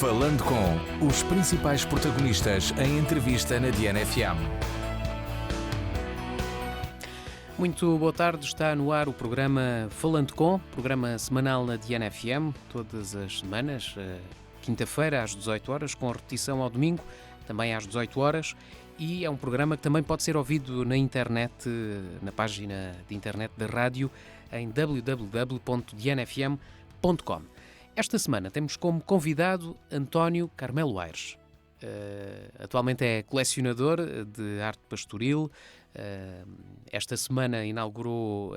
Falando com os principais protagonistas em entrevista na DNFM. Muito boa tarde, está no ar o programa Falando Com, programa semanal na DNFM, todas as semanas, quinta-feira às 18 horas, com repetição ao domingo, também às 18 horas, e é um programa que também pode ser ouvido na internet, na página de internet da rádio, em www.dnfm.com. Esta semana temos como convidado António Carmelo Aires. Atualmente é colecionador de arte pastoril. Esta semana inaugurou,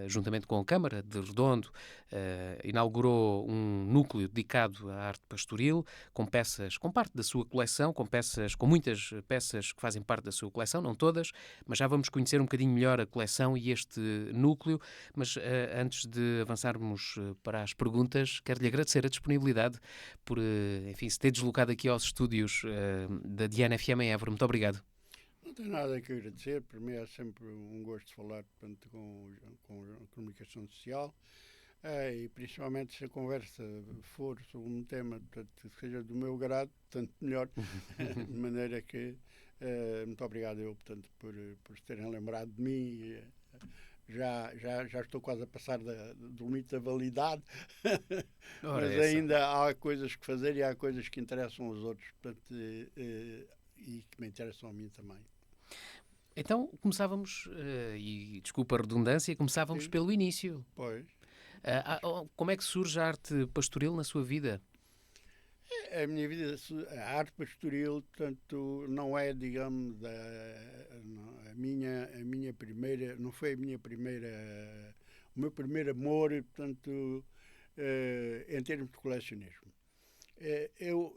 juntamente com a Câmara de Redondo, inaugurou um núcleo dedicado à arte pastoril, com peças, com parte da sua coleção, com muitas peças que fazem parte da sua coleção, não todas, mas já vamos conhecer um bocadinho melhor a coleção e este núcleo. Mas antes de avançarmos para as perguntas, quero-lhe agradecer a disponibilidade por, enfim, se ter deslocado aqui aos estúdios da DNFM em Évora. Muito obrigado. Não tenho nada a que agradecer. Para mim é sempre um gosto falar, portanto, com a comunicação social, e principalmente se a conversa for sobre um tema, portanto, que seja do meu grado, tanto melhor. De maneira que muito obrigado eu, portanto, por se terem lembrado de mim. Já estou quase a passar do limite da validade, mas ainda há coisas que fazer e há coisas que interessam aos outros, portanto, e que me interessam a mim também. Então, começávamos, e desculpa a redundância, começávamos pelo início. Pois. Como é que surge a arte pastoril na sua vida? A minha vida, a arte pastoril, portanto, não é, digamos, a minha primeira, não foi a minha primeira, o meu primeiro amor, portanto, em termos de colecionismo. Eu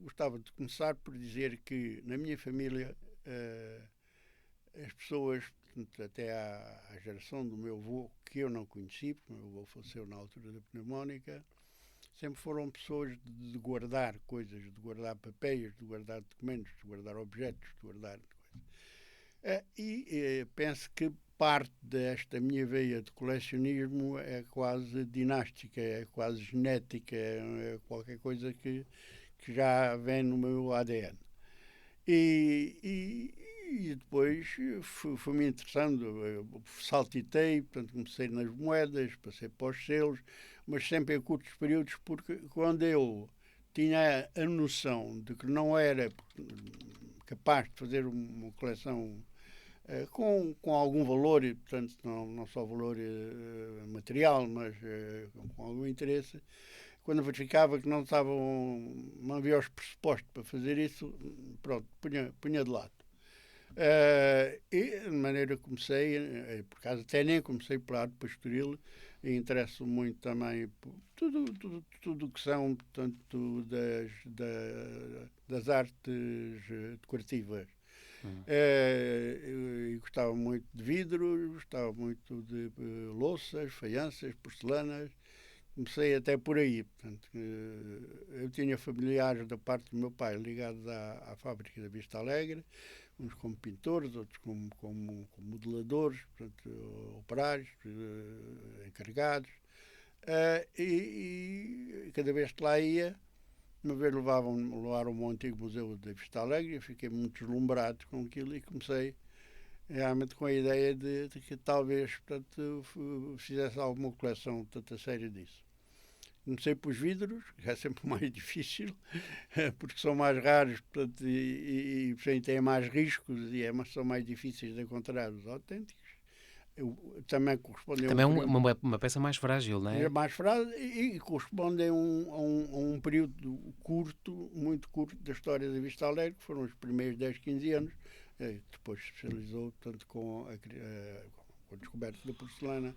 gostava de começar por dizer que na minha família as pessoas, portanto, até à geração do meu avô, que eu não conheci, porque o meu avô faleceu na altura da pneumónica, sempre foram pessoas de guardar coisas, de guardar papéis, de guardar documentos, de guardar objetos, de guardar coisas. Penso que parte desta minha veia de colecionismo é quase dinástica, é quase genética, é qualquer coisa que já vem no meu ADN. E depois fui-me interessando, saltitei, portanto comecei nas moedas, passei para os selos, mas sempre em curtos períodos, porque quando eu tinha a noção de que não era capaz de fazer uma coleção com algum valor, e portanto não só valor material, mas com algum interesse, quando verificava que não havia os pressupostos para fazer isso, pronto, punha de lado. E de maneira que comecei, por acaso até nem comecei pela arte pastoril, e interesso muito também por tudo que são, portanto, das artes decorativas. Eu gostava muito de vidro, gostava muito de louças, faianças, porcelanas. Comecei até por aí. Portanto, eu tinha familiares da parte do meu pai ligados à fábrica da Vista Alegre, uns como pintores, outros como modeladores, portanto, operários, encarregados. E cada vez que lá ia, uma vez levaram-me ao antigo museu da Vista Alegre, eu fiquei muito deslumbrado com aquilo e comecei realmente com a ideia de que talvez, portanto, fizesse alguma coleção tanto a sério disso. Comecei pelos vidros, que é sempre mais difícil, porque são mais raros, portanto, e têm mais riscos e são mais difíceis de encontrar os autênticos. Também correspondem também uma peça mais frágil, não é? É mais frágil e correspondem a um período curto, muito curto da história da Vista Alegre, que foram os primeiros 10, 15 anos. Depois se especializou, portanto, com a descoberta da porcelana,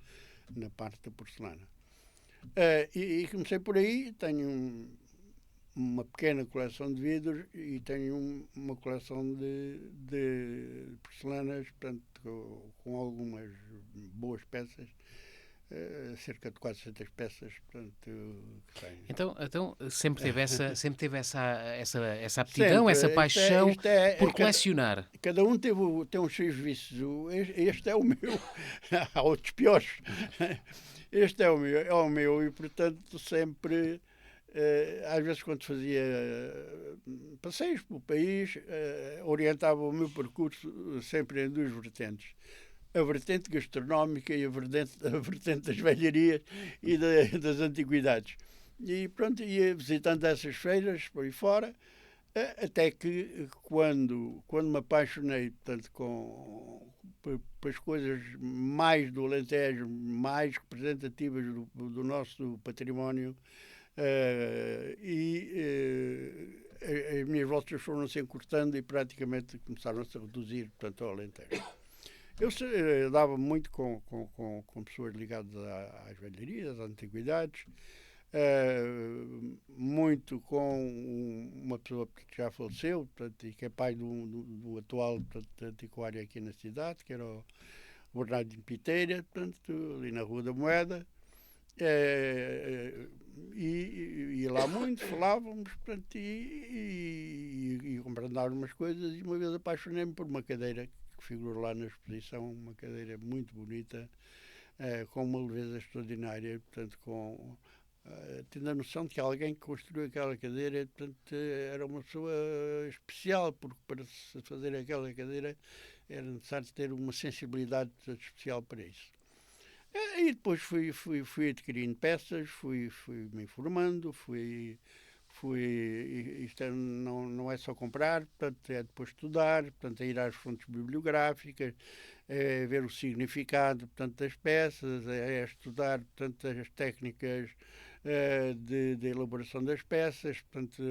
na parte da porcelana. E comecei por aí. Tenho uma pequena coleção de vidros e tenho uma coleção de porcelanas, portanto, com algumas boas peças, cerca de 400 peças, portanto, que tenho. Então sempre teve essa aptidão, essa paixão por colecionar. Cada um tem os seus vícios. Este é o meu. Há outros piores. Este é o meu e, portanto, sempre às vezes quando fazia passeios pelo país, orientava o meu percurso sempre em duas vertentes. A vertente gastronómica e a vertente das velharias e das antiguidades. E pronto, ia visitando essas feiras por aí fora, até que quando me apaixonei, portanto, por as coisas mais do Alentejo, mais representativas do nosso património, as minhas voltas foram-se encurtando e praticamente começaram-se a reduzir, portanto, ao Alentejo. Eu dava muito com pessoas ligadas às velharias, às antiguidades, muito com uma pessoa que já faleceu, portanto, e que é pai do atual, portanto, antiquário aqui na cidade, que era o Bernardino Piteira, portanto, ali na Rua da Moeda. E lá muito, falávamos, portanto, e comprando umas coisas, e uma vez apaixonei-me por uma cadeira que figura lá na exposição, uma cadeira muito bonita, com uma leveza extraordinária, portanto, tendo a noção de que alguém que construiu aquela cadeira, portanto, era uma pessoa especial, porque para se fazer aquela cadeira era necessário ter uma sensibilidade especial para isso. E depois fui adquirindo peças, fui me informando, isto não é só comprar, portanto, é depois estudar, portanto, é ir às fontes bibliográficas, é ver o significado, portanto, das peças, é estudar, portanto, as técnicas de elaboração das peças, portanto,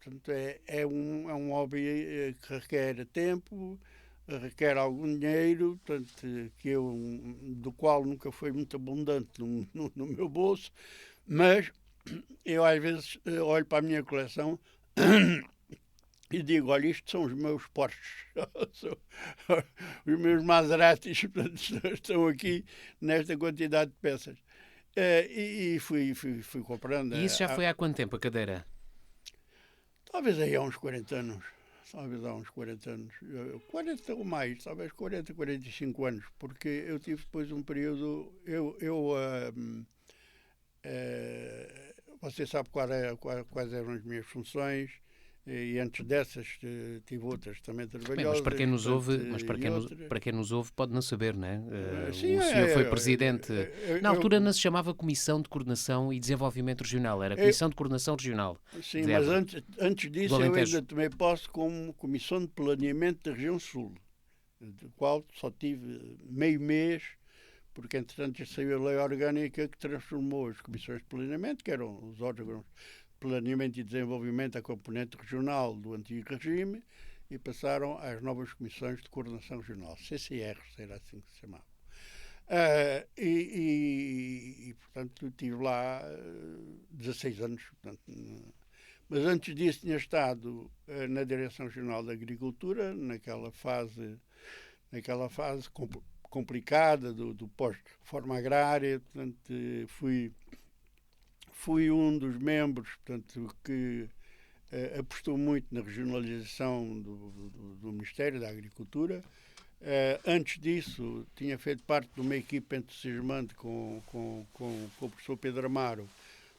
portanto é um hobby que requer tempo, requer algum dinheiro, portanto, do qual nunca foi muito abundante no meu bolso, mas eu às vezes olho para a minha coleção e digo, olha, isto são os meus Porsches, os meus Maseratis, portanto, estão aqui nesta quantidade de peças. E fui comprando. E isso já foi há quanto tempo, a cadeira? Talvez aí há uns 40 anos. Talvez há uns 40 anos. 40 ou mais, talvez 40, 45 anos. Porque eu tive depois um período. Você sabe quais eram as minhas funções. E antes dessas tive outras também trabalhosas. Bem, mas para quem nos ouve, para quem nos ouve pode não saber, não é? Sim, o senhor foi presidente. Na altura não se chamava Comissão de Coordenação e Desenvolvimento Regional, era Comissão de Coordenação Regional. Sim, mas antes disso eu ainda tomei posse como Comissão de Planeamento da Região Sul, do qual só tive meio mês, porque entretanto saiu a lei orgânica que transformou as comissões de planeamento, que eram os órgãos Planeamento e Desenvolvimento, a componente regional do antigo regime, e passaram às novas Comissões de Coordenação Regional, CCR, era assim que se chamava. Portanto, estive lá 16 anos. Portanto, mas antes disso tinha estado na Direção Regional da Agricultura, naquela fase complicada do pós-reforma agrária, portanto, fui um dos membros, portanto, que apostou muito na regionalização do Ministério da Agricultura. Antes disso, tinha feito parte de uma equipa entusiasmante com o professor Pedro Amaro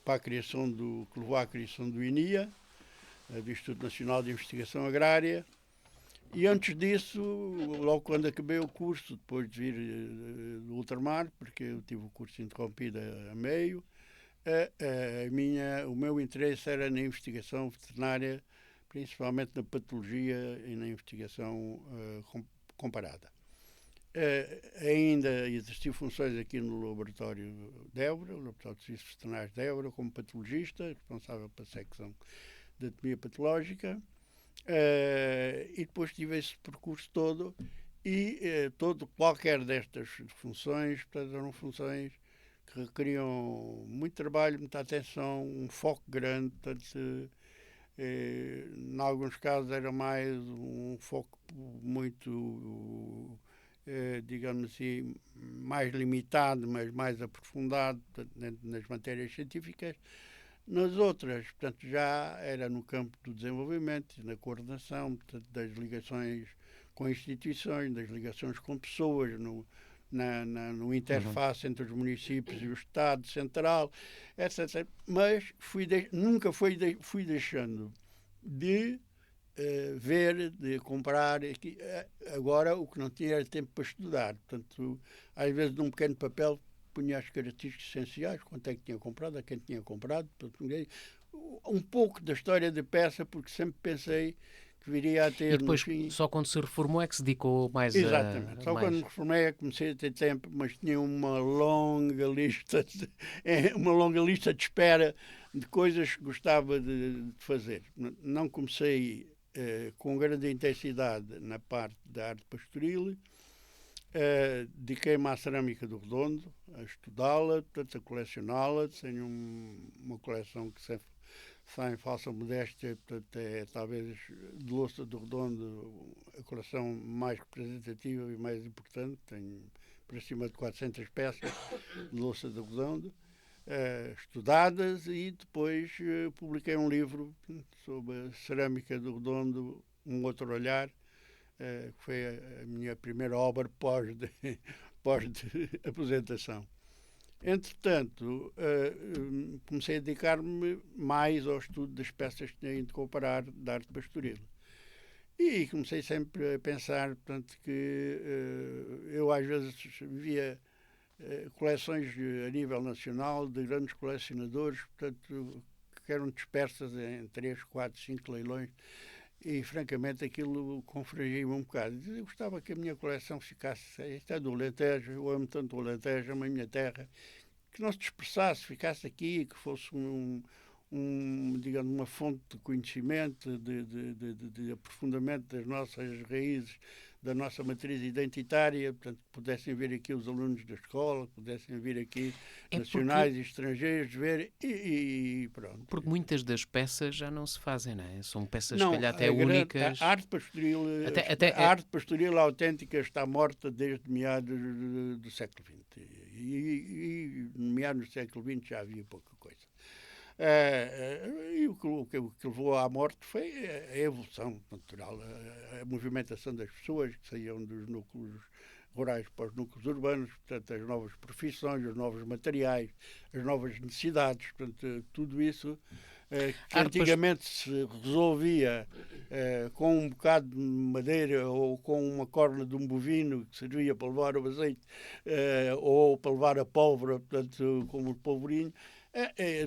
para a criação que levou à criação do INIA, do Instituto Nacional de Investigação Agrária. E antes disso, logo quando acabei o curso, depois de vir do ultramar, porque eu tive o curso interrompido a meio, o meu interesse era na investigação veterinária, principalmente na patologia e na investigação comparada. Ainda exerci funções aqui no laboratório de Évora, o Laboratório de Serviços Veterinários de Évora, como patologista, responsável pela secção de anatomia patológica, e depois tive esse percurso todo, e qualquer destas funções, portanto, eram funções que requeriam muito trabalho, muita atenção, um foco grande, portanto, em alguns casos era mais um foco muito, digamos assim, mais limitado, mas mais aprofundado, portanto, nas matérias científicas. Nas outras, portanto, já era no campo do desenvolvimento, na coordenação, portanto, das ligações com instituições, das ligações com pessoas, no interface entre os municípios e o Estado Central, etc. Mas nunca fui deixando de ver, de comprar. Agora, o que não tinha era tempo para estudar. Portanto, às vezes, num pequeno papel, punha as características essenciais, quanto é que tinha comprado, a quem tinha comprado, um pouco da história da peça, porque sempre pensei que viria a ter, E depois, no fim... só quando se reformou é que se dedicou mais Exatamente. Só mais... quando me reformei é que comecei a ter tempo, mas tinha uma longa lista de espera de coisas que gostava de fazer. Não comecei com grande intensidade na parte da arte pastoril. Dediquei-me à cerâmica do Redondo, a estudá-la, portanto, a colecioná-la. Tenho uma coleção que, sem falsa modéstia, portanto, é talvez de louça do Redondo a coleção mais representativa e mais importante. Tenho para cima de 400 peças de louça do Redondo, estudadas, e depois publiquei um livro sobre a cerâmica do Redondo, Um Outro Olhar, que foi a minha primeira obra pós de aposentação. Entretanto, comecei a dedicar-me mais ao estudo das peças que tinha de comparar da arte pastoril. E comecei sempre a pensar, portanto, que eu às vezes via coleções a nível nacional de grandes colecionadores, portanto, que eram dispersas em 3, 4, 5 leilões. E, francamente, aquilo confrangia-me um bocado. Eu gostava que a minha coleção ficasse... Isto é do Alentejo, eu amo tanto o Alentejo, amo a minha terra, que não se dispersasse, ficasse aqui, que fosse digamos, uma fonte de conhecimento, de aprofundamento das nossas raízes, da nossa matriz identitária, portanto, pudessem vir aqui os alunos da escola, pudessem vir aqui nacionais e estrangeiros, ver e pronto. Porque muitas das peças já não se fazem, não é? São peças, se Não, calhar, até únicas. A arte pastoril autêntica está morta desde meados do século XX. E meados do século XX já havia pouca coisa. E o que levou à morte foi a evolução natural, a movimentação das pessoas que saíam dos núcleos rurais para os núcleos urbanos, portanto, as novas profissões, os novos materiais, as novas necessidades, portanto, tudo isso que antigamente se resolvia com um bocado de madeira ou com uma corna de um bovino que servia para levar o azeite ou para levar a pólvora, portanto, como o polvorinho.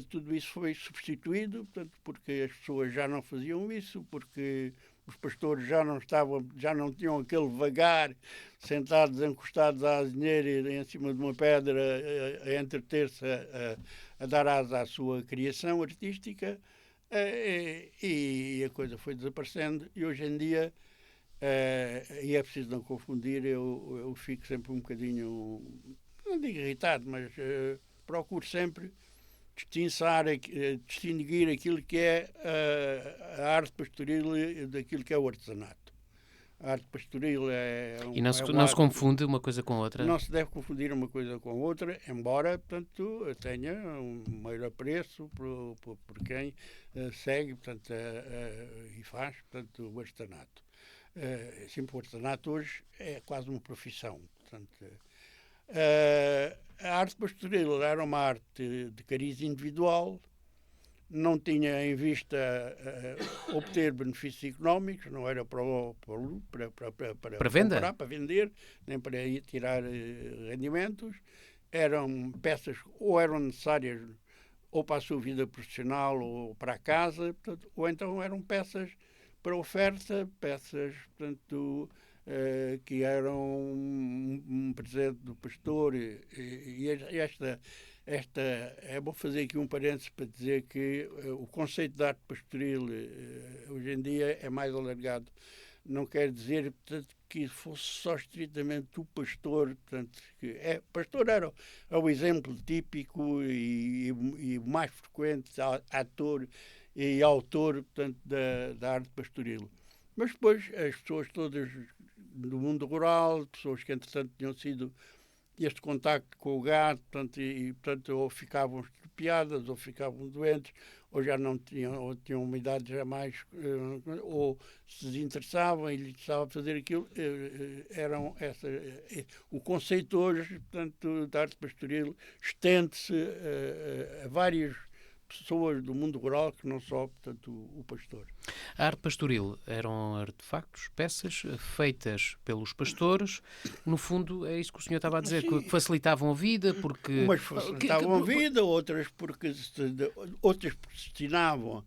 Tudo isso foi substituído, portanto, porque as pessoas já não faziam isso, porque os pastores já não tinham aquele vagar, sentados, encostados à azinheira em cima de uma pedra, a entreter-se, a dar asa à sua criação artística, e a coisa foi desaparecendo. E hoje em dia, e é preciso não confundir, eu fico sempre um bocadinho, não digo irritado, mas procuro sempre distinguir aquilo que é a arte pastoril daquilo que é o artesanato. A arte pastoril E não se confunde uma coisa com outra? Não se deve confundir uma coisa com outra, embora, portanto, tenha um maior apreço por quem segue, portanto, e faz, portanto, o artesanato. Sempre o artesanato hoje é quase uma profissão, portanto... A arte pastoril era uma arte de cariz individual, não tinha em vista obter benefícios económicos, não era para venda? Comprar, para vender, nem para tirar rendimentos. Eram peças ou eram necessárias ou para a sua vida profissional ou para a casa, portanto, ou então eram peças para oferta, peças, portanto... que eram um presente do pastor, e esta vou fazer aqui um parênteses para dizer que o conceito de arte pastoril hoje em dia é mais alargado. Não quer dizer, portanto, que fosse só estritamente o pastor, portanto, pastor era o exemplo típico e o mais frequente ator e autor, portanto, da arte pastoril. Mas depois as pessoas todas do mundo rural, pessoas que entretanto tinham sido este contacto com o gado, portanto, portanto, ou ficavam estropiadas, ou ficavam doentes, ou já não tinham, ou tinham uma idade já mais, ou se desinteressavam e lhes interessava fazer aquilo, eram essa, o conceito hoje, portanto, da arte pastoril estende-se a várias pessoas do mundo rural que não só, portanto, o pastor. A arte pastoril eram artefactos, peças feitas pelos pastores. No fundo, é isso que o senhor estava a dizer, que Sim. facilitavam a vida, porque... Umas facilitavam a vida, outras porque se destinavam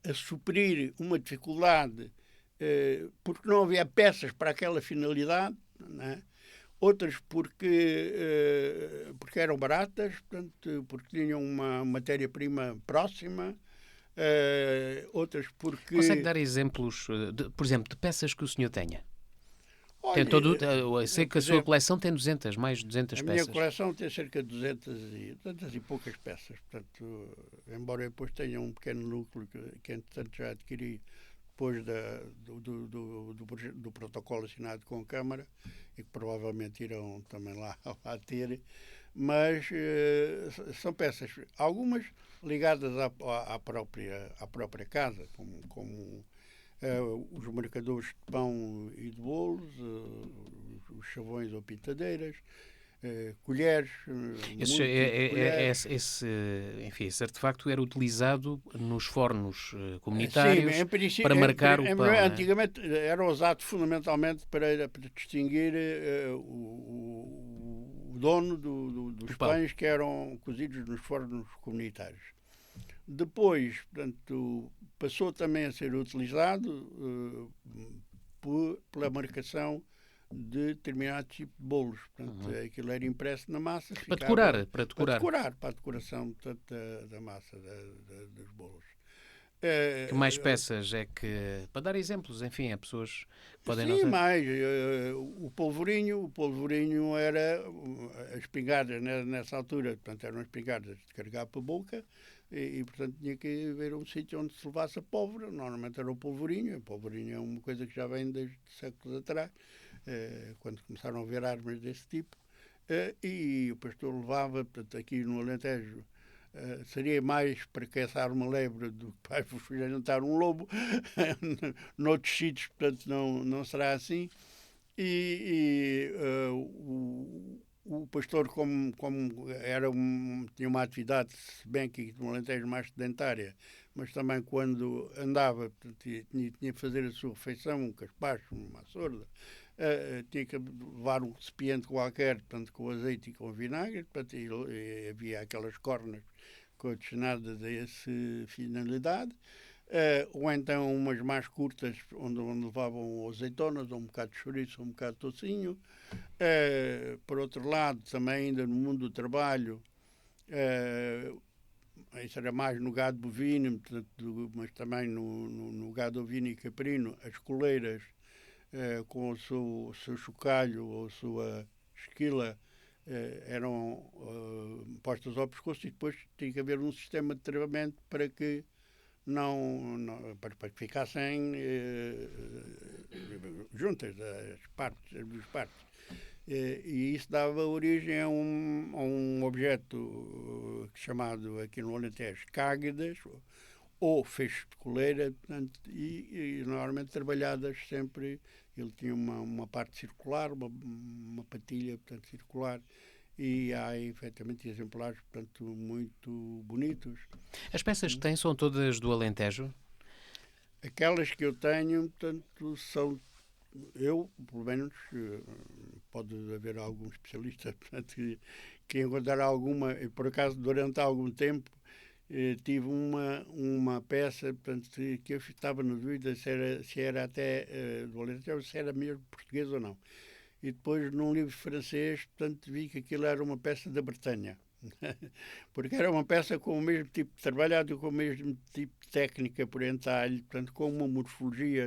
a suprir uma dificuldade porque não havia peças para aquela finalidade, né? Outras porque eram baratas, portanto, porque tinham uma matéria-prima próxima, outras porque... Consegue dar exemplos, por exemplo, de peças que o senhor tenha? Olha, Eu sei que por a sua exemplo, coleção tem 200, mais de 200 a minha peças. coleção tem cerca de 200 e poucas peças, portanto, embora eu depois tenha um pequeno núcleo que entretanto já adquiri depois do protocolo assinado com a Câmara e que provavelmente irão também lá ter, mas são peças, algumas ligadas à própria casa, como os marcadores de pão e de bolos, os chavões ou pintadeiras, colheres, Enfim, esse artefacto era utilizado nos fornos Sim, comunitários em princípio, para marcar o pão, não é? antigamente era usado fundamentalmente para distinguir o dono dos pães que eram cozidos nos fornos comunitários. Depois, portanto, passou também a ser utilizado pela marcação de determinado tipo de bolos. Portanto, aquilo era impresso na massa. Para decorar. Para a decoração, portanto, da massa dos bolos. Que mais peças é que... Para dar exemplos, enfim, a pessoas que podem Sim, não ter... mais. O polvorinho era as espingardas nessa altura, portanto, eram espingardas de carregar para a boca e, portanto, tinha que haver um sítio onde se levasse a pólvora. Normalmente era o polvorinho. O polvorinho é uma coisa que já vem desde séculos atrás, quando começaram a haver armas desse tipo. E o pastor levava, portanto, aqui no Alentejo, seria mais para caçar uma lebre do que para afugentar um lobo. Noutros sítios, portanto, não será assim. O pastor, como tinha uma atividade, se bem que no Alentejo mais sedentária, mas também quando andava, portanto, tinha que fazer a sua refeição, um caspacho, uma sorda, tinha que levar um recipiente qualquer, portanto, com azeite e com vinagre, portanto, e havia aquelas cornas condicionadas a essa finalidade, ou então umas mais curtas, onde levavam azeitonas, ou um bocado de chouriço, ou um bocado de tocinho. Por outro lado, também ainda no mundo do trabalho, isso era mais no gado bovino, portanto, mas também no gado ovino e caprino, as coleiras com o seu chocalho ou a sua esquila eram postas ao pescoço e depois tinha que haver um sistema de travamento para que para que ficassem juntas as duas partes. E isso dava origem a um objeto chamado aqui no Alentejo cáguedas, ou feixes de coleira, portanto, e normalmente trabalhadas sempre. Ele tinha uma parte circular, uma patilha, portanto, circular, e há efetivamente exemplares, portanto, muito bonitos. As peças que tem são todas do Alentejo? Aquelas que eu tenho, portanto, são... Eu, pelo menos, pode haver algum especialista, portanto, que encontrar alguma, por acaso, durante algum tempo, tive uma peça, portanto, que eu estava na dúvida se era até do Alentejo, se era mesmo português ou não. E depois, num livro francês, portanto, vi que aquilo era uma peça da Bretanha. Porque era uma peça com o mesmo tipo de trabalhado, com o mesmo tipo de técnica por entalhe, portanto, com uma morfologia,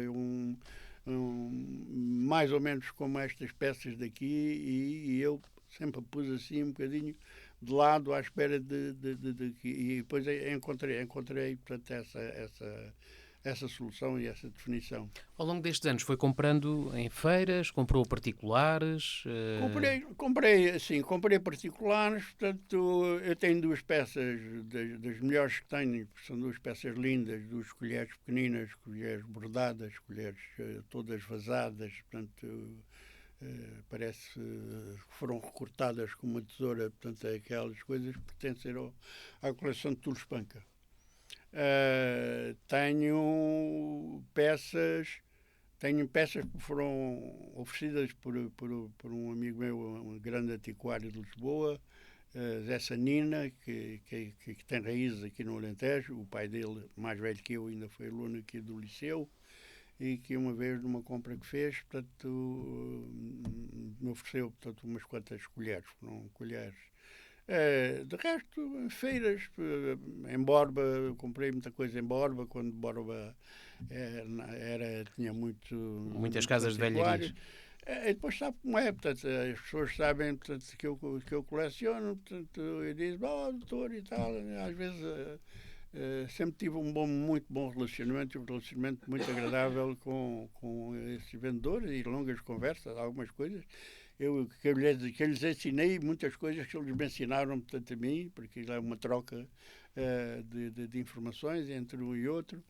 mais ou menos como estas peças daqui, e eu sempre pus assim um bocadinho de lado à espera e depois encontrei portanto, essa solução e essa definição. Ao longo destes anos foi comprando em feiras, comprou particulares? Comprei particulares, portanto, eu tenho duas peças das melhores que tenho, são duas peças lindas, duas colheres pequeninas, colheres bordadas, colheres todas vazadas, portanto, parece que foram recortadas com uma tesoura, portanto, aquelas coisas pertencem à coleção de Toulouse-Panca. Tenho peças que foram oferecidas por um amigo meu, um grande antiquário de Lisboa, Zé Sanina, que tem raízes aqui no Alentejo. O pai dele, mais velho que eu, ainda foi aluno aqui do Liceu, e que uma vez, numa compra que fez, portanto, me ofereceu, portanto, umas quantas colheres. Foram colheres. De resto, feiras, em Borba, comprei muita coisa em Borba, quando Borba tinha muitas casas de velharias. E depois sabe como é, portanto, as pessoas sabem, portanto, que eu coleciono, portanto, eu digo, doutor e tal, às vezes sempre tive muito bom relacionamento, um relacionamento muito agradável com esses vendedores e longas conversas, algumas coisas. Que eu lhes ensinei muitas coisas que eles me ensinaram, portanto, a mim, porque é uma troca de informações entre um e outro.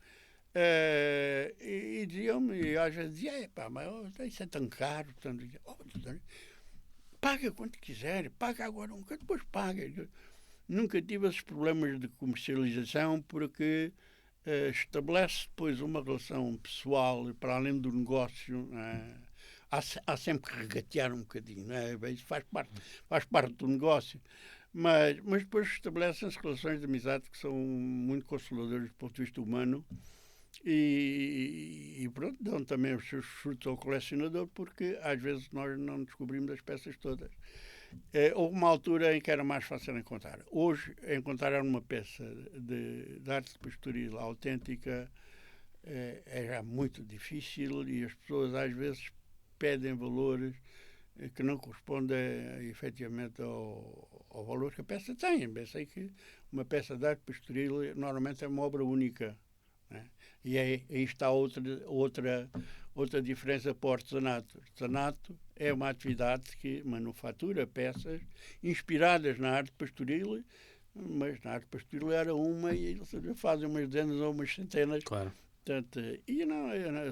E diziam-me, e às vezes dizia, mas isso é tão caro, portanto, paga quanto quiser, paga agora um bocado, depois paga. Eu nunca tive esses problemas de comercialização, porque estabelece depois uma relação pessoal, para além do negócio. Há sempre que regatear um bocadinho, não é? Isso faz parte do negócio. Mas depois estabelecem-se relações de amizade que são muito consoladoras do ponto de vista humano e pronto, dão também os seus frutos ao colecionador, porque às vezes nós não descobrimos as peças todas. Houve uma altura em que era mais fácil encontrar. Hoje, encontrar uma peça de arte pastoril autêntica é já muito difícil, e as pessoas às vezes pedem valores que não correspondem efetivamente ao valor que a peça tem. Eu sei que uma peça de arte pastoril normalmente é uma obra única, né? E aí está outra diferença para o artesanato. O artesanato é uma atividade que manufatura peças inspiradas na arte pastoril, mas na arte pastoril era uma e eles fazem umas dezenas ou umas centenas. Claro. Portanto,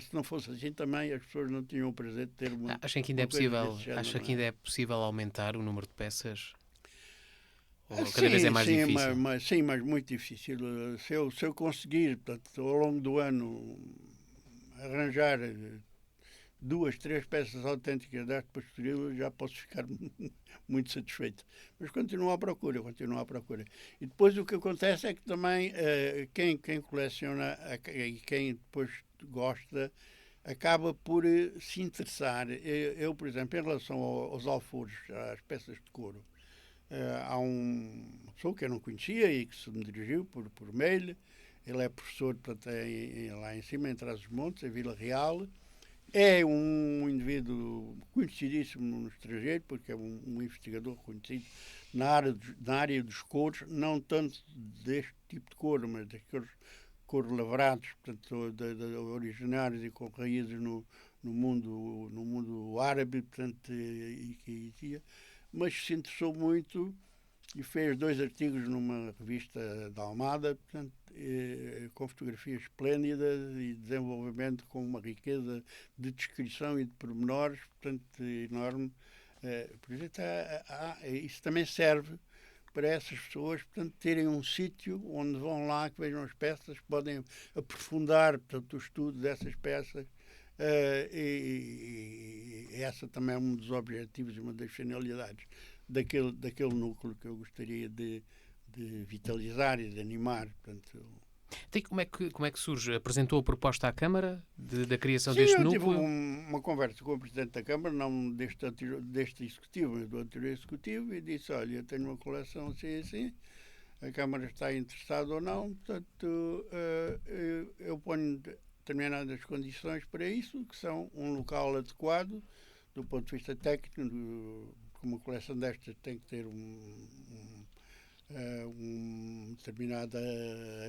se não fosse assim também as pessoas não tinham o prazer de ter uma. Acha que ainda é possível aumentar o número de peças? Ou cada vez é mais difícil? Mas muito difícil. Se eu conseguir, portanto, ao longo do ano, arranjar 2, 3 peças autênticas de arte pastoril, já posso ficar muito satisfeito. Mas continuo à procura. E depois o que acontece é que também quem coleciona e quem depois gosta acaba por se interessar. Eu, por exemplo, em relação aos alforjes, às peças de couro, há uma pessoa que eu não conhecia e que se me dirigiu por mail. Ele é professor, portanto, lá em cima, em Trás-os-Montes, em Vila Real. É um indivíduo conhecidíssimo no estrangeiro, porque é um investigador conhecido na área dos couros, não tanto deste tipo de couro, mas daqueles couros lavrados, portanto, originários e com raízes no mundo árabe, portanto, mas se interessou muito e fez 2 artigos numa revista da Almada, portanto, com fotografias esplêndidas e desenvolvimento com uma riqueza de descrição e de pormenores, portanto, enorme. Por exemplo, isso também serve para essas pessoas, portanto, terem um sítio onde vão lá, que vejam as peças, podem aprofundar, portanto, o estudo dessas peças. E essa também é um dos objetivos e uma das finalidades daquele núcleo que eu gostaria de vitalizar e de animar. Portanto, como é que surge? Apresentou a proposta à Câmara da criação sim, deste eu núcleo? tive uma conversa com o Presidente da Câmara, não deste Executivo, mas do anterior Executivo, e disse, olha, eu tenho uma coleção assim, a Câmara está interessada ou não, portanto, eu ponho determinadas condições para isso, que são um local adequado do ponto de vista técnico. Uma coleção destas tem que ter uma determinada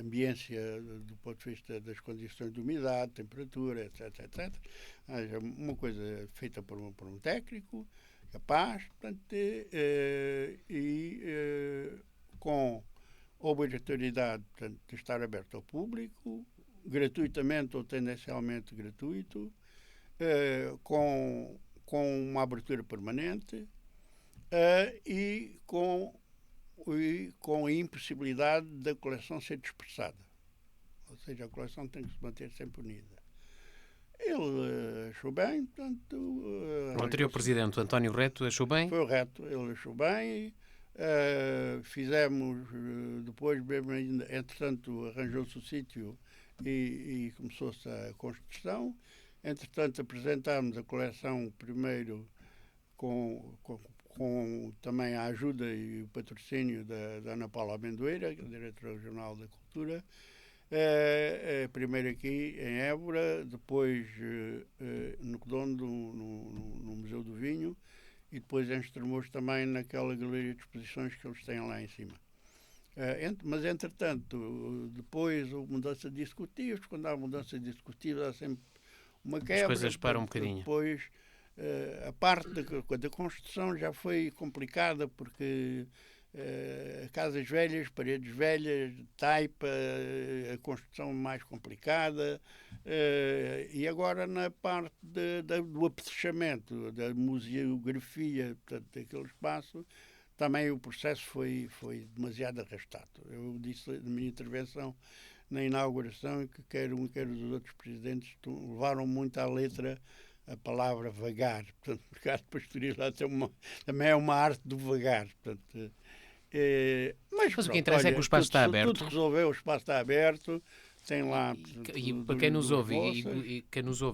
ambiência do ponto de vista das condições de umidade, temperatura, etc, etc. Uma coisa feita por um técnico capaz, portanto, com obrigatoriedade, portanto, de estar aberto ao público, gratuitamente ou tendencialmente gratuito, com uma abertura permanente e com a impossibilidade da coleção ser dispersada. Ou seja, a coleção tem que se manter sempre unida. Ele achou bem, portanto... O anterior presidente, António Reto, achou bem? Foi o Reto, ele achou bem. Fizemos, depois, ainda, entretanto, arranjou-se o sítio e começou-se a construção. Entretanto, apresentámos a coleção primeiro com também a ajuda e o patrocínio da Ana Paula Amendoeira, que é a diretora regional da Cultura, primeiro aqui em Évora, depois no Redondo, no Museu do Vinho, e depois em Estremoz também naquela galeria de exposições que eles têm lá em cima. Mas, entretanto, depois houve mudança de executivos. Quando há mudança de executivos há sempre uma quebra. As coisas param um bocadinho. Depois, a parte da construção já foi complicada porque casas velhas, paredes velhas, taipa, a construção mais complicada, e agora na parte do apetrechamento, da museografia, portanto, daquele espaço, também o processo foi demasiado arrastado. Eu disse na minha intervenção na inauguração que quer os outros presidentes levaram muito à letra a palavra vagar. Portanto, o mercado pastoril também é uma arte do vagar. Portanto, mas o que interessa é que o espaço está aberto. Tudo resolveu, o espaço está aberto. Tem lá... E para quem nos ouve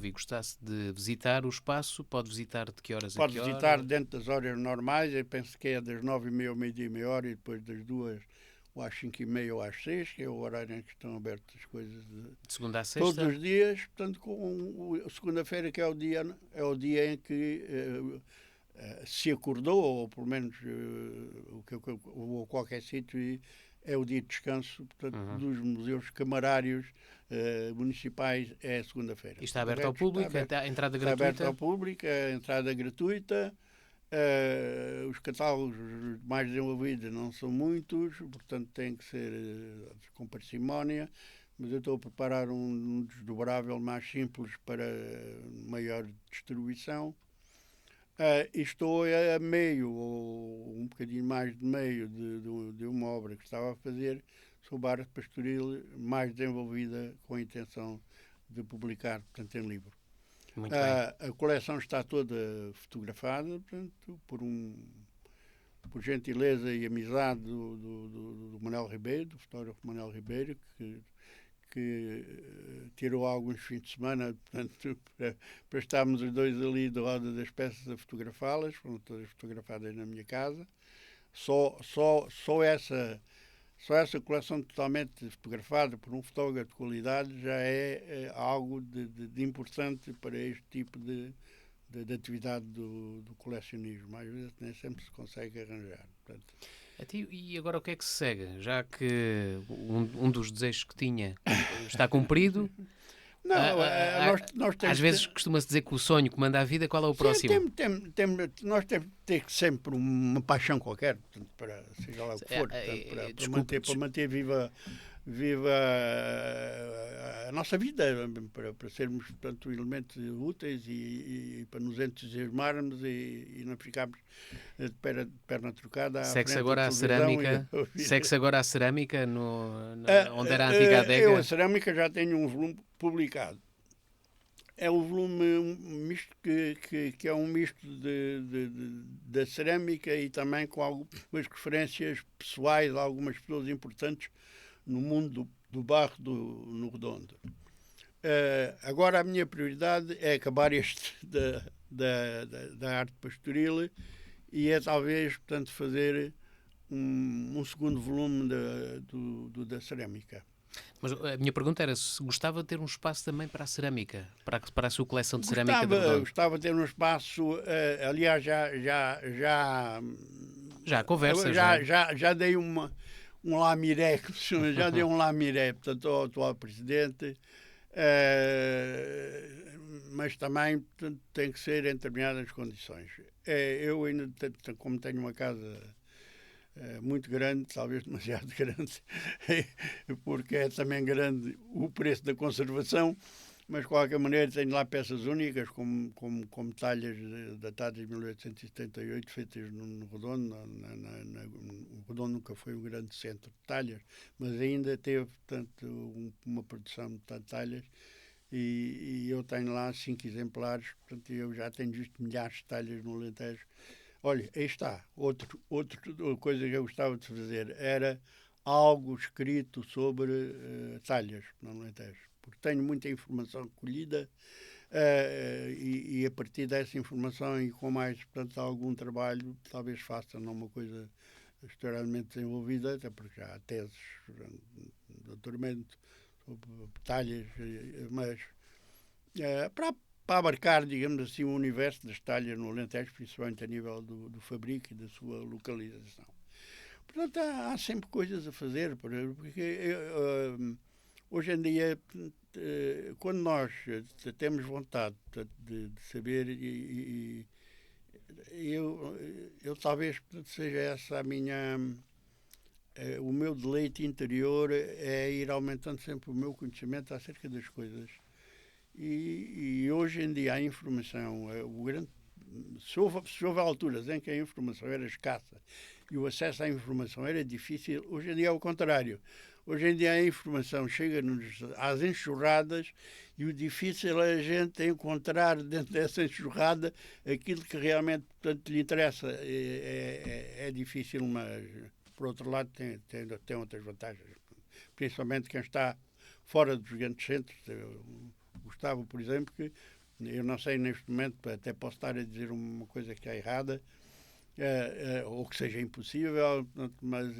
e gostasse de visitar o espaço, pode visitar de que horas a que horas? Pode visitar dentro das horas normais. Eu penso que é das 9h30 ao meio-dia e meia hora, e depois das 2 ou às 5h30 ou às 6, que é o horário em que estão abertas as coisas de segunda a sexta? Todos os dias. Portanto, segunda-feira, que é o dia em que se acordou, ou pelo menos ou qualquer sítio, é o dia de descanso, portanto, dos museus camarários municipais, é segunda-feira. E está aberto ao público? A entrada gratuita? Está aberto ao público, a entrada gratuita. Os catálogos mais desenvolvidos não são muitos, portanto tem que ser com parcimónia, mas eu estou a preparar um desdobrável mais simples para maior distribuição. E estou a meio, ou um bocadinho mais de meio, de uma obra que estava a fazer sobre a arte pastoril, mais desenvolvida, com a intenção de publicar, portanto, em livro. Muito bem. A coleção está toda fotografada, portanto, por gentileza e amizade do Manuel Ribeiro, do fotógrafo Manuel Ribeiro, que tirou alguns fins de semana, portanto, para estarmos os dois ali do lado das peças a fotografá-las. Foram todas fotografadas na minha casa. Só essa coleção totalmente fotografada por um fotógrafo de qualidade já é algo de importante para este tipo de atividade do colecionismo. Às vezes nem sempre se consegue arranjar. Portanto, e agora o que é que se segue? Já que um dos desejos que tinha está cumprido... Não, nós temos... Às vezes costuma-se dizer que o sonho comanda a vida. Qual é o próximo? Nós temos de ter sempre uma paixão qualquer, portanto, para, seja lá o que for, portanto, para manter viva a nossa vida, para sermos, portanto, elementos úteis e para nos entusiasmarmos e não ficarmos de perna trocada. Segue-se agora a cerâmica? Segue-se agora a cerâmica onde era a antiga adega? Eu a cerâmica já tenho um volume publicado. É um volume misto que é um misto da cerâmica e também com algumas referências pessoais a algumas pessoas importantes no mundo do barro no Redondo. Agora a minha prioridade é acabar este da arte pastoril e é talvez, portanto, fazer um segundo volume da cerâmica. Mas a minha pergunta era se gostava de ter um espaço também para a cerâmica, para a sua coleção de cerâmica de Redondo. Gostava de ter um espaço, aliás, já há conversas. Já dei um lamiré, que se chama, já deu um lamiré, portanto, ao atual presidente, mas também portanto, tem que ser em determinadas condições. Eu ainda, como tenho uma casa muito grande, talvez demasiado grande, porque é também grande o preço da conservação, mas de qualquer maneira tenho lá peças únicas, como talhas datadas de 1878, feitas no Redondo. O Redondo nunca foi um grande centro de talhas, mas ainda teve, portanto, uma produção de talhas, e eu tenho lá 5 exemplares, portanto eu já tenho visto milhares de talhas no Alentejo. Olha, aí está. Outra coisa que eu gostava de fazer era algo escrito sobre talhas no Alentejo, porque tenho muita informação colhida e a partir dessa informação e com mais, portanto, algum trabalho, talvez faça não uma coisa extremamente desenvolvida, até porque já há teses de doutoramento sobre talhas, mas para abarcar, digamos assim, o universo das talhas no Alentejo, principalmente a nível do fabrico e da sua localização. Portanto, há sempre coisas a fazer, porque hoje em dia, quando nós temos vontade de saber, eu talvez seja essa a minha... o meu deleite interior é ir aumentando sempre o meu conhecimento acerca das coisas. E hoje em dia a informação, se houve alturas em que a informação era escassa e o acesso à informação era difícil, hoje em dia é o contrário. Hoje em dia a informação chega-nos às enxurradas e o difícil é a gente encontrar dentro dessa enxurrada aquilo que realmente, portanto, lhe interessa. É difícil, mas por outro lado tem outras vantagens. Principalmente quem está fora dos grandes centros. Gustavo, por exemplo, que eu não sei neste momento, até posso estar a dizer uma coisa que é errada, ou que seja impossível, mas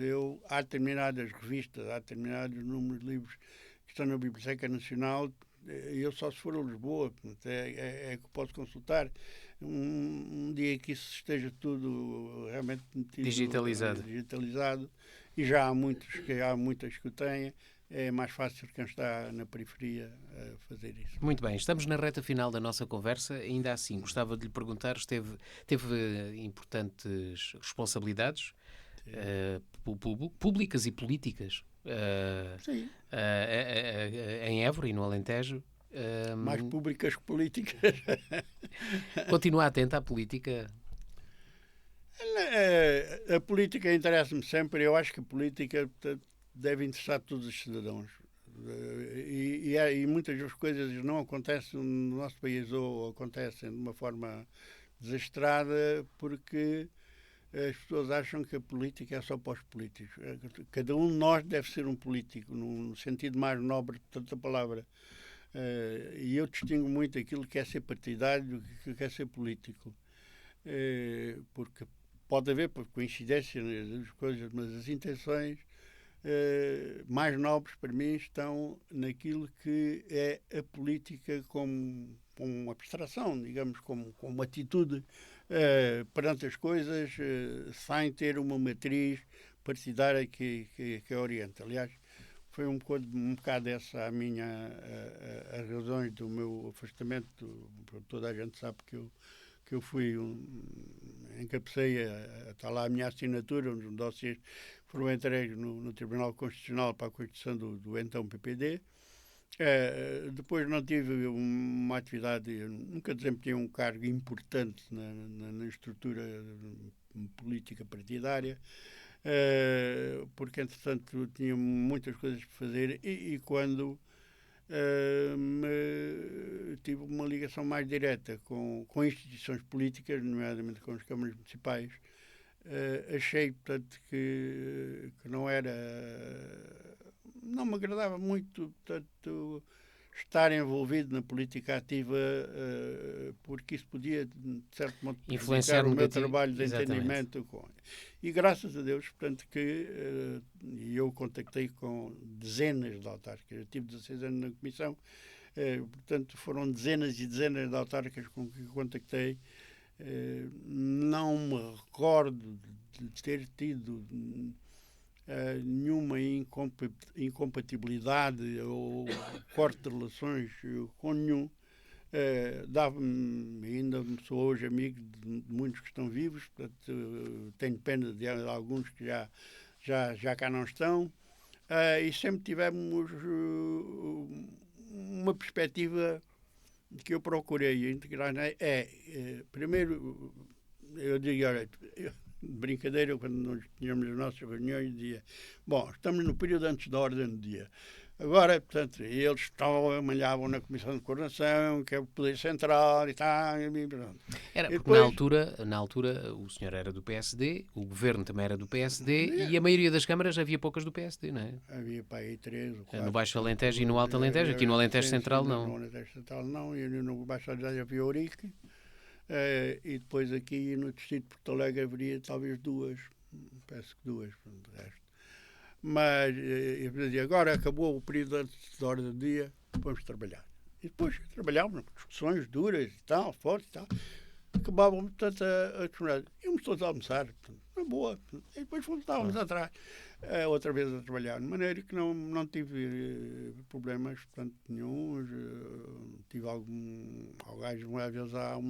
há determinadas revistas, há determinados números de livros que estão na Biblioteca Nacional, eu só se for a Lisboa, é que posso consultar. Um dia que isso esteja tudo realmente metido, digitalizado, e já há muitas que o têm, é mais fácil quem está na periferia fazer isso. Muito bem, estamos na reta final da nossa conversa. Ainda assim, gostava de lhe perguntar, teve importantes responsabilidades públicas e políticas em Évora e no Alentejo. Mais públicas que políticas. Continua atento à política? A política interessa-me sempre. Eu acho que a política deve interessar todos os cidadãos. E muitas das coisas não acontecem no nosso país ou acontecem de uma forma desastrada porque as pessoas acham que a política é só para os políticos. Cada um de nós deve ser um político, no sentido mais nobre de tanta palavra. E eu distingo muito aquilo que é ser partidário do que é ser político. Porque pode haver por coincidência as coisas, mas as intenções mais nobres para mim estão naquilo que é a política como uma abstração, digamos, como uma atitude perante as coisas, sem ter uma matriz partidária que orienta. Aliás, foi um bocado essa a minha as razões do meu afastamento. Toda a gente sabe que eu fui encabecei está lá a minha assinatura, uns dossiês foram entregues no Tribunal Constitucional para a Constituição do então PPD. Depois não tive uma atividade, nunca desempenhei um cargo importante na estrutura política partidária, porque entretanto tinha muitas coisas para fazer e quando tive uma ligação mais direta com instituições políticas, nomeadamente com as câmaras municipais, achei, portanto, que não me agradava muito, portanto, estar envolvido na política ativa, porque isso podia, de certo modo, influenciar o meu trabalho de entendimento. E graças a Deus, portanto, que eu contactei com dezenas de autarcas. Eu tive 16 anos na comissão, portanto, foram dezenas e dezenas de autarcas com que contactei. Não me recordo de ter tido nenhuma incompatibilidade ou corte de relações com nenhum. Dava-me, ainda sou hoje amigo de muitos que estão vivos, portanto, tenho pena de alguns que já cá não estão, e sempre tivemos uma perspectiva que eu procurei integrar. Primeiro, eu digo, olha, de brincadeira, quando nós tínhamos as nossas reuniões, dizia, bom, estamos no período antes da ordem do dia. Agora, portanto, eles malhavam na Comissão de Coordenação, que é o Poder Central e tal. Era, e porque depois, na altura o senhor era do PSD, o governo também era do PSD e a maioria das câmaras havia poucas do PSD, não é? havia para aí 3 ou 4. No Baixo Alentejo e no Alto Alentejo, aqui no Alentejo Central não. No Alentejo Central não, e no Baixo Alentejo havia Ourique, e depois aqui no Distrito de Porto Alegre haveria talvez 2, penso que 2, de resto. Mas eu dizia, agora acabou o período antes da ordem do dia, vamos trabalhar. E depois trabalhávamos, discussões duras e tal, fortes e tal. Acabavam, portanto, a discussão. Íamos todos a almoçar, portanto, na boa. E depois voltávamos atrás, outra vez a trabalhar. De maneira que não tive problemas, portanto, nenhum. Tive às vezes há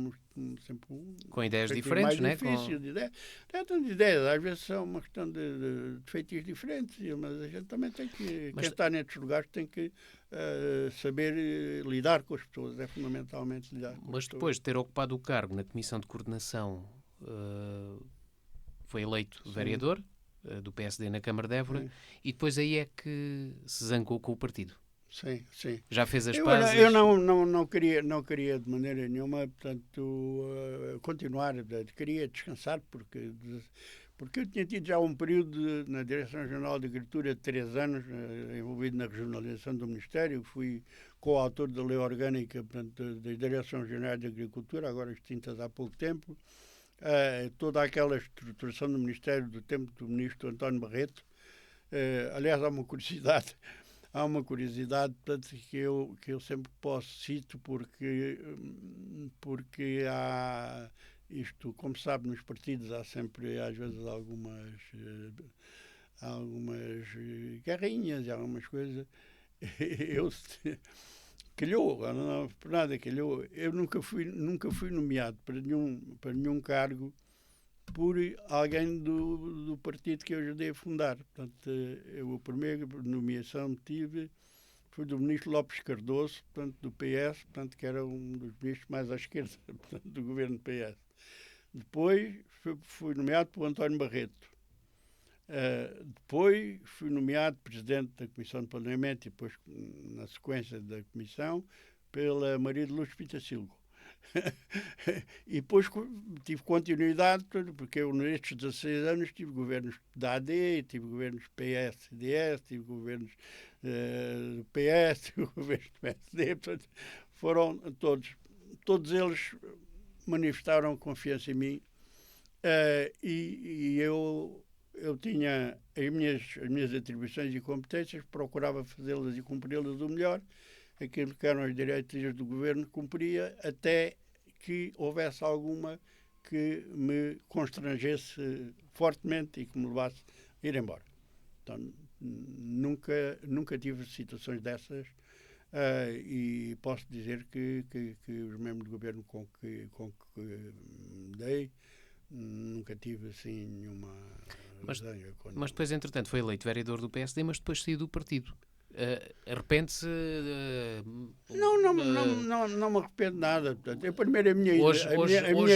sempre com ideias mais diferentes, né? difícil de ideia. Tantas ideias, às vezes são uma questão de feitios diferentes, mas a gente também tem que, quem está nestes lugares tem que saber lidar com as pessoas, é fundamentalmente lidar com as pessoas. Mas depois de ter ocupado o cargo na Comissão de Coordenação, foi eleito vereador do PSD na Câmara de Évora e depois aí é que se zangou com o partido. Sim, sim. Já fez as pazes? Eu não queria de maneira nenhuma, portanto, continuar, queria descansar, porque eu tinha tido já um período na Direção-Geral de Agricultura de 3 anos, envolvido na regionalização do Ministério, fui coautor da Lei Orgânica, portanto, da Direção-Geral de Agricultura, agora extintas há pouco tempo, toda aquela estruturação do Ministério do tempo do Ministro António Barreto. Aliás, há uma curiosidade, portanto, que eu sempre cito, porque há isto, como sabe, nos partidos há sempre, às vezes, algumas guerrinhas e algumas coisas. Calhou, não por nada calhou. Eu nunca fui nomeado para nenhum cargo por alguém do partido que eu ajudei a fundar. Portanto, a primeira nomeação que tive foi do ministro Lopes Cardoso, portanto, do PS, portanto, que era um dos ministros mais à esquerda, portanto, do governo do PS. Depois fui nomeado por António Barreto. Depois fui nomeado presidente da Comissão de Planeamento e depois, na sequência da Comissão, pela Maria de Lourdes Pitacilgo. E depois tive continuidade, porque eu nestes 16 anos tive governos da AD, tive governos PS-CDS, tive governos do PS, tive governos do PSD, portanto, foram todos eles manifestaram confiança em mim, e eu tinha as minhas atribuições e competências, procurava fazê-las e cumpri-las do melhor. Aquilo que eram as diretrizes do governo cumpria, até que houvesse alguma que me constrangesse fortemente e que me levasse a ir embora. Então, nunca tive situações dessas, e posso dizer que os membros do governo com que me dei, nunca tive assim nenhuma resenha. Mas depois, entretanto, foi eleito vereador do PSD, mas depois saiu do partido. Arrepende-se? Não me arrependo de nada. Portanto, eu primeiro hoje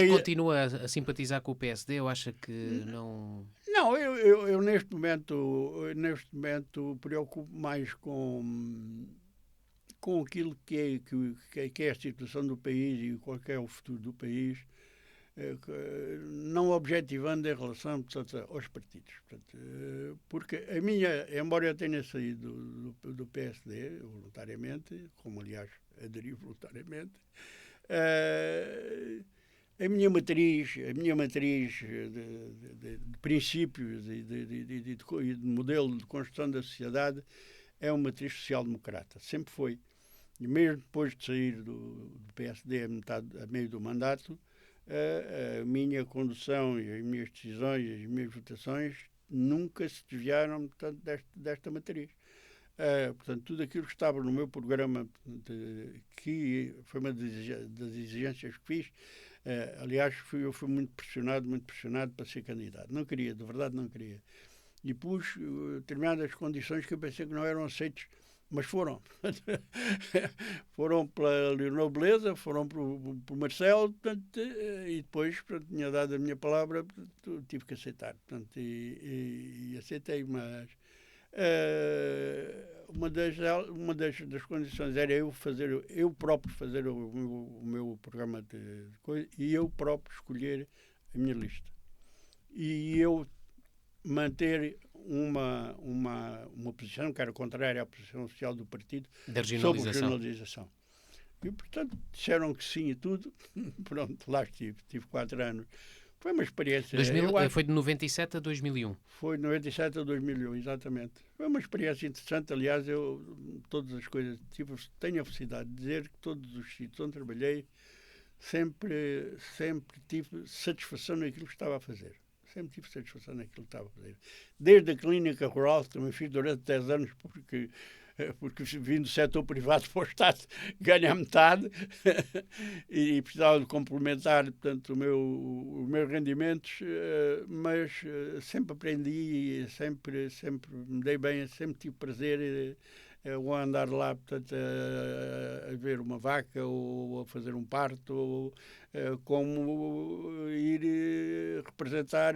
continua a simpatizar com o PSD ou acha que não? Não, eu neste momento preocupo mais com aquilo que é a situação do país e qual é o futuro do país, não objetivando em relação, portanto, aos partidos. Portanto, porque embora eu tenha saído do PSD voluntariamente, como aliás aderi voluntariamente, a minha matriz de princípios e de modelo de construção da sociedade é uma matriz social-democrata. Sempre foi. E mesmo depois de sair do PSD a meio do mandato, a minha condução e as minhas decisões, as minhas votações nunca se desviaram, portanto, desta matriz. Portanto, tudo aquilo que estava no meu programa, que foi uma das exigências que fiz, aliás, eu fui muito pressionado para ser candidato. Não queria, de verdade não queria. E pus determinadas condições que eu pensei que não eram aceitas, mas foram. Foram pela Leonor Beleza, foram por Marcelo, portanto, e depois, portanto, tinha dado a minha palavra, portanto, tive que aceitar. Portanto, e aceitei, mas uma das condições era eu próprio fazer o meu programa de coisa e eu próprio escolher a minha lista. E eu manter uma posição que era contrária à posição oficial do partido sobre a regionalização. E, portanto, disseram que sim e tudo. Pronto, lá tive 4 anos. Foi uma experiência... Foi de 97 a 2001. Foi de 97 a 2001, exatamente. Foi uma experiência interessante. Aliás, todas as coisas... tenho a felicidade de dizer que todos os sítios onde trabalhei sempre tive satisfação naquilo que estava a fazer. Sempre tive satisfação naquilo que estava a fazer. Desde a clínica rural, que também fiz durante 10 anos, porque vim do setor privado para o Estado ganhar metade e precisava de complementar, portanto, os meus rendimentos, mas sempre aprendi, sempre me dei bem, sempre tive prazer ou a andar lá, portanto, a ver uma vaca ou a fazer um parto, ou como ir representar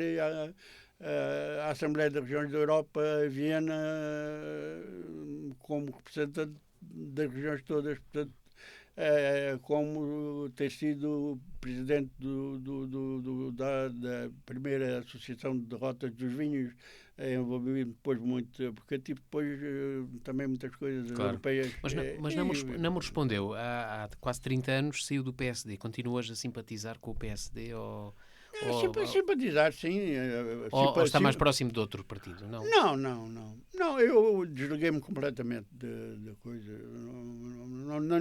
a Assembleia das Regiões da Europa, a Viena, como representante das regiões todas, portanto, como ter sido presidente da primeira Associação de Rotas dos Vinhos, envolvido depois muito, porque tive depois também muitas coisas europeias. Mas não me respondeu. Há quase 30 anos saiu do PSD. Continuas a simpatizar com o PSD ou simpatizar, sim. Ou está mais próximo de outro partido? Não, eu desliguei-me completamente da coisa.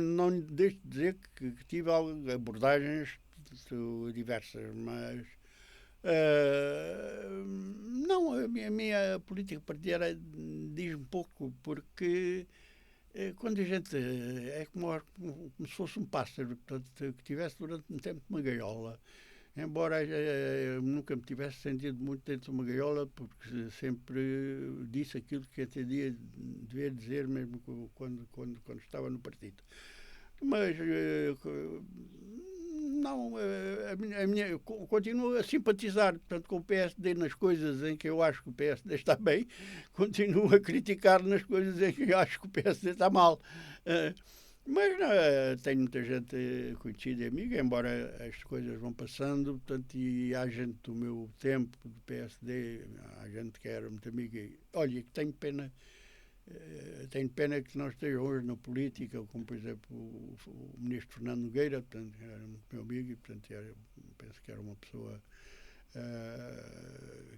Não deixo de dizer que tive abordagens diversas, mas não, a minha política partidária diz-me pouco, porque quando a gente é como se fosse um pássaro, portanto, que estivesse durante um tempo numa gaiola. Embora eu nunca me tivesse sentido muito dentro de uma gaiola, porque sempre disse aquilo que até devia dizer, mesmo quando estava no partido. Mas não, eu continuo a simpatizar, portanto, com o PSD nas coisas em que eu acho que o PSD está bem, continuo a criticar nas coisas em que eu acho que o PSD está mal. Mas tenho muita gente conhecida e amiga, embora as coisas vão passando, portanto, e há gente do meu tempo, do PSD, há gente que era muito amiga. Olha, que tenho pena que não esteja hoje na política, como, por exemplo, o ministro Fernando Nogueira, portanto, era muito meu amigo e, portanto, penso que era uma pessoa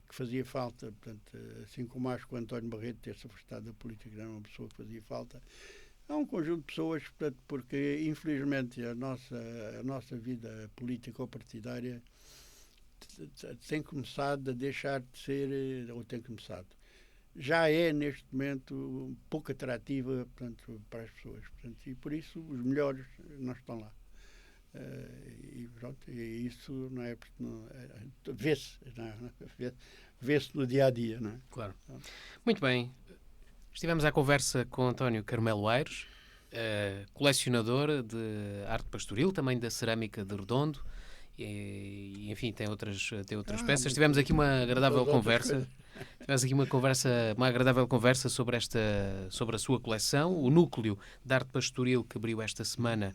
que fazia falta, portanto, assim como acho que o António Barreto ter-se afastado da política, era uma pessoa que fazia falta. Há um conjunto de pessoas, portanto, porque infelizmente a nossa vida política ou partidária tem começado a deixar de ser, ou tem começado, já é neste momento pouco atrativa, portanto, para as pessoas. Portanto, e por isso os melhores não estão lá. E pronto, e isso não é, vê-se no dia a dia, não é? Claro. Muito bem. Estivemos à conversa com António Carmelo Aires, colecionador de arte pastoril, também da cerâmica de Redondo, e enfim, tem outras peças. Tivemos aqui uma agradável conversa. Tivemos aqui uma agradável conversa sobre a sua coleção, o núcleo de arte pastoril que abriu esta semana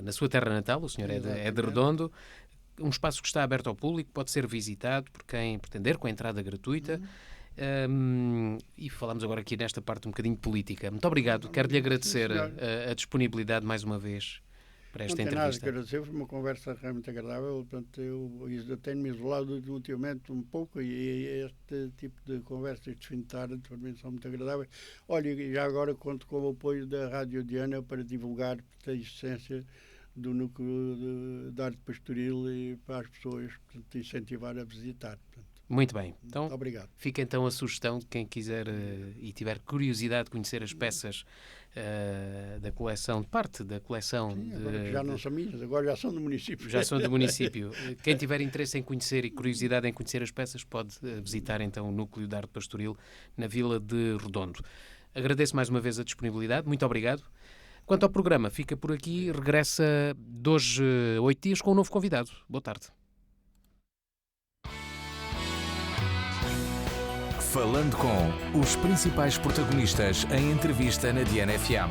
na sua terra natal. O senhor é de Redondo. Um espaço que está aberto ao público, pode ser visitado por quem pretender, com a entrada gratuita. E falamos agora aqui nesta parte um bocadinho política. Muito obrigado. Quero-lhe agradecer a disponibilidade mais uma vez para esta entrevista. Não tem nada a agradecer, foi uma conversa realmente agradável. Portanto, eu tenho-me isolado ultimamente um pouco e este tipo de conversas de fim de tarde para mim são muito agradáveis. Olha, já agora conto com o apoio da Rádio Diana para divulgar a existência do núcleo de arte pastoril e para as pessoas, portanto, incentivar a visitar. Portanto. Muito bem. Então, Obrigado. fica então a sugestão de quem quiser e tiver curiosidade de conhecer as peças da coleção, de parte da coleção. Sim, agora que já não são minhas, agora já são do município. Já são do município. Quem tiver interesse em conhecer e curiosidade em conhecer as peças pode visitar então o Núcleo de Arte Pastoril na Vila de Redondo. Agradeço mais uma vez a disponibilidade. Muito obrigado. Quanto ao programa, fica por aqui. Regressa de hoje 8 dias com um novo convidado. Boa tarde. Falando com os principais protagonistas em entrevista na DNFM.